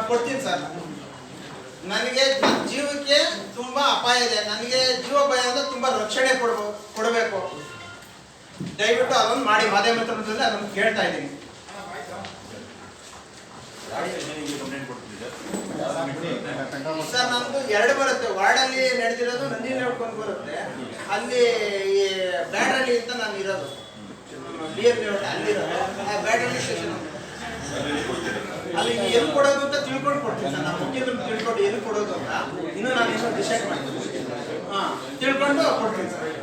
ಕೊಡ್ತೀನಿ ಸರ್. ನನಗೆ ಜೀವಕ್ಕೆ ತುಂಬ ಅಪಾಯ ಇದೆ. ನನಗೆ ಜೀವ ಭಯ ಅಂದರೆ ತುಂಬ ರಕ್ಷಣೆ ಕೊಡಬೇಕು. ದಯವಿಟ್ಟು ಅದನ್ನು ಮಾಡಿ. ಮಾಧ್ಯಮ ಮಿತ್ರರಲ್ಲಿ ಅದನ್ನು ಕೇಳ್ತಾ ಇದ್ದೀನಿ. ಸರ್ ನಮ್ಮದು 2 ಬರುತ್ತೆ. ವಾರ್ಡಲ್ಲಿ ನಡೆದಿರೋದು ನಂದಿನಿ ಲೇಔಟ್ ಬರುತ್ತೆ. ಅಲ್ಲಿ ಈ ಬ್ಯಾಡ್ರಲ್ಲಿ ಅಂತ ನಾನು ಇರೋದು, ಬಿಯರ್ ಲೇಔಟ್ ಅಲ್ಲಿರೋದು. ಆ ಬ್ಯಾಡ್ರಲ್ಲಿ ಸ್ಟೇಷನ್ ಅಲ್ಲಿ ಎಲ್ಲಿ ಕೊಡೋದು ಅಂತ ತಿಳ್ಕೊಂಡು ಕೊಡ್ತೀನಿ ಸರ್. ನಾನು ಮುಖ್ಯದ್ರು ತಿಳ್ಕೊಂಡು ಎಲ್ಲಿ ಕೊಡೋದು ಅಂತ ಇನ್ನೂ ನಾನು ಇನ್ನೂ ಡಿಸೈಡ್ ಮಾಡ್ತೀನಿ. ತಿಳ್ಕೊಂಡು ಕೊಡ್ತೀನಿ ಸರ್.